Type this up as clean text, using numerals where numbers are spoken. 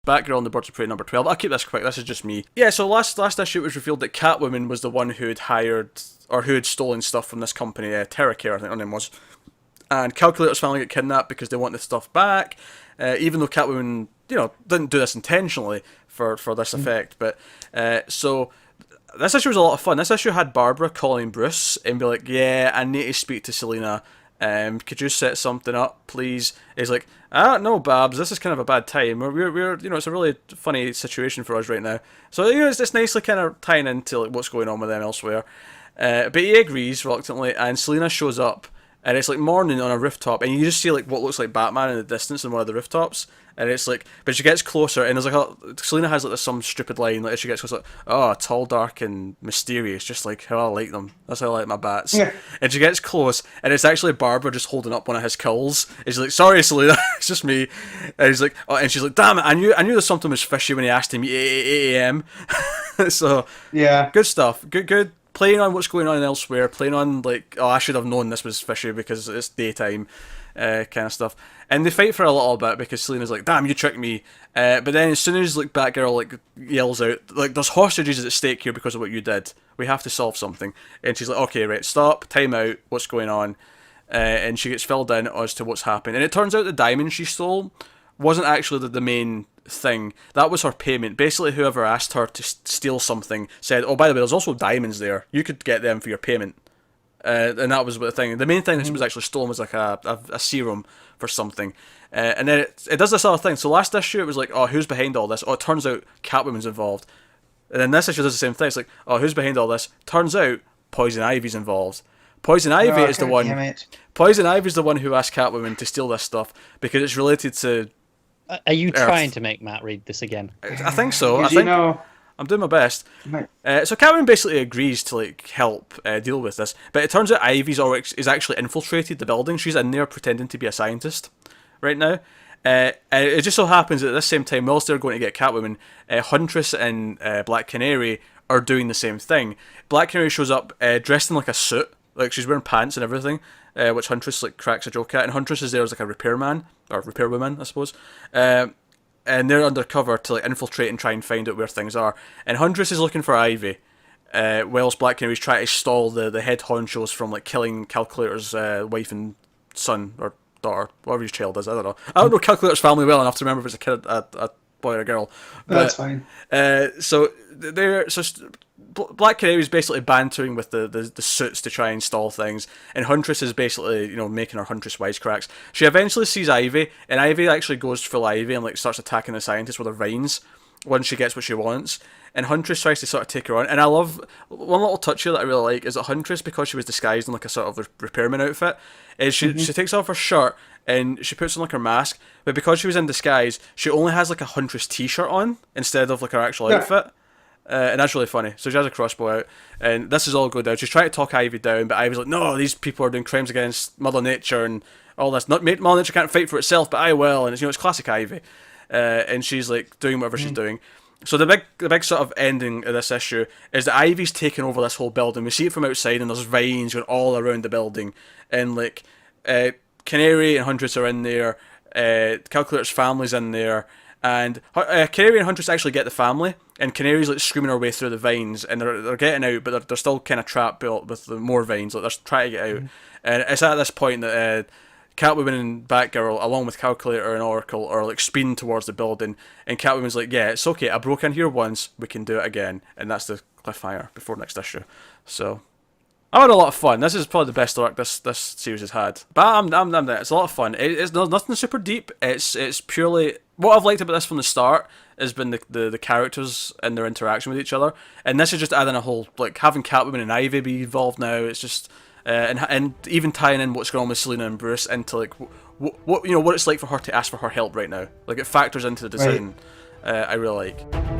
Batgirl and the Birds of Prey number 12. I'll keep this quick, this is just me. Yeah, so last issue it was revealed that Catwoman was the one who had hired, or who had stolen stuff from this company, TerraCare, I think her name was. And Calculator's finally get kidnapped because they want the stuff back, even though Catwoman, didn't do this intentionally for this effect. But, so, this issue was a lot of fun. This issue had Barbara calling Bruce and be like, yeah, I need to speak to Selina. Could you set something up, please? He's like, no, Babs, this is kind of a bad time. We're it's a really funny situation for us right now. So, it's nicely kind of tying into like what's going on with them elsewhere. But he agrees reluctantly, and Selina shows up, and it's like morning on a rooftop, and you just see like what looks like Batman in the distance on one of the rooftops. And it's like, but she gets closer, and there's like Selina has like some stupid line, like as she gets closer, like, oh, tall, dark, and mysterious, just like how I like them. That's how I like my bats. Yeah. And she gets close, and it's actually Barbara just holding up one of his kills. And she's like, sorry, Selina, it's just me. And he's like, oh, and she's like, damn it, I knew there's something was fishy when he asked him 8 a.m. So yeah, good stuff. Good. Playing on what's going on elsewhere, playing on like, oh, I should have known this was fishy because it's daytime, kind of stuff. And they fight for a little bit because Selina's like, damn, you tricked me. But then as soon as like Batgirl like yells out, like, there's hostages at stake here because of what you did. We have to solve something. And she's like, okay, right, stop, time out, what's going on? And she gets filled in as to what's happened. And it turns out the diamond she stole wasn't actually the main thing. That was her payment. Basically, whoever asked her to steal something said, oh, by the way, there's also diamonds there. You could get them for your payment. And that was the thing. The main thing that was actually stolen was like a serum for something. And then it does this other thing. So last issue, it was like, oh, who's behind all this? Oh, it turns out Catwoman's involved. And then this issue does the same thing. It's like, oh, who's behind all this? Turns out Poison Ivy's involved. Poison Ivy is the one. Poison Ivy's the one who asked Catwoman to steal this stuff because it's related to. Are you trying to make Matt read this again? I think so. I'm doing my best. So Catwoman basically agrees to like help deal with this, but it turns out Ivy's is actually infiltrated the building. She's in there pretending to be a scientist right now. And it just so happens that at this same time, whilst they're going to get Catwoman, Huntress and Black Canary are doing the same thing. Black Canary shows up dressed in like a suit, like she's wearing pants and everything, which Huntress like cracks a joke at. And Huntress is there as like a repairman or repairwoman, I suppose. And they're undercover to like infiltrate and try and find out where things are. And Huntress is looking for Ivy, whilst Black Canary's trying to stall the head honchos from like killing Calculator's wife and son or daughter, whatever his child is. I don't know Calculator's family well enough to remember if it's a kid, a boy or a girl. But, that's fine. Black Canary's basically bantering with the suits to try and stall things, and Huntress is basically, making her Huntress wisecracks. She eventually sees Ivy, and Ivy actually goes full Ivy and like starts attacking the scientist with her vines once she gets what she wants. And Huntress tries to sort of take her on. And I love one little touch here that I really like is that Huntress, because she was disguised in like a sort of repairman outfit, is she takes off her shirt and she puts on like her mask, but because she was in disguise, she only has like a Huntress t-shirt on instead of like her actual outfit. And that's really funny. So she has a crossbow out, and this is all going down. She's trying to talk Ivy down, but Ivy's like, no, these people are doing crimes against Mother Nature and all this. Mother Nature can't fight for itself, but I will. And it's classic Ivy. And she's like doing whatever she's doing. So the big sort of ending of this issue is that Ivy's taken over this whole building. We see it from outside, and there's vines going all around the building, and like Canary and Huntress are in there. Calculator's family's in there. And Canary and Huntress actually get the family, and Canary's like screaming her way through the vines, and they're getting out, but they're still kind of trapped with the more vines. Like they're trying to get out, and it's at this point that Catwoman and Batgirl, along with Calculator and Oracle, are like speeding towards the building, and Catwoman's like, "Yeah, it's okay. I broke in here once. We can do it again." And that's the cliffhanger before next issue. So I had a lot of fun. This is probably the best arc this series has had. But I'm there. It's a lot of fun. It's nothing super deep. It's purely what I've liked about this from the start has been the characters and their interaction with each other. And this is just adding a whole like having Catwoman and Ivy be involved now. It's just and even tying in what's going on with Selina and Bruce into like what it's like for her to ask for her help right now. Like it factors into the decision. I really like.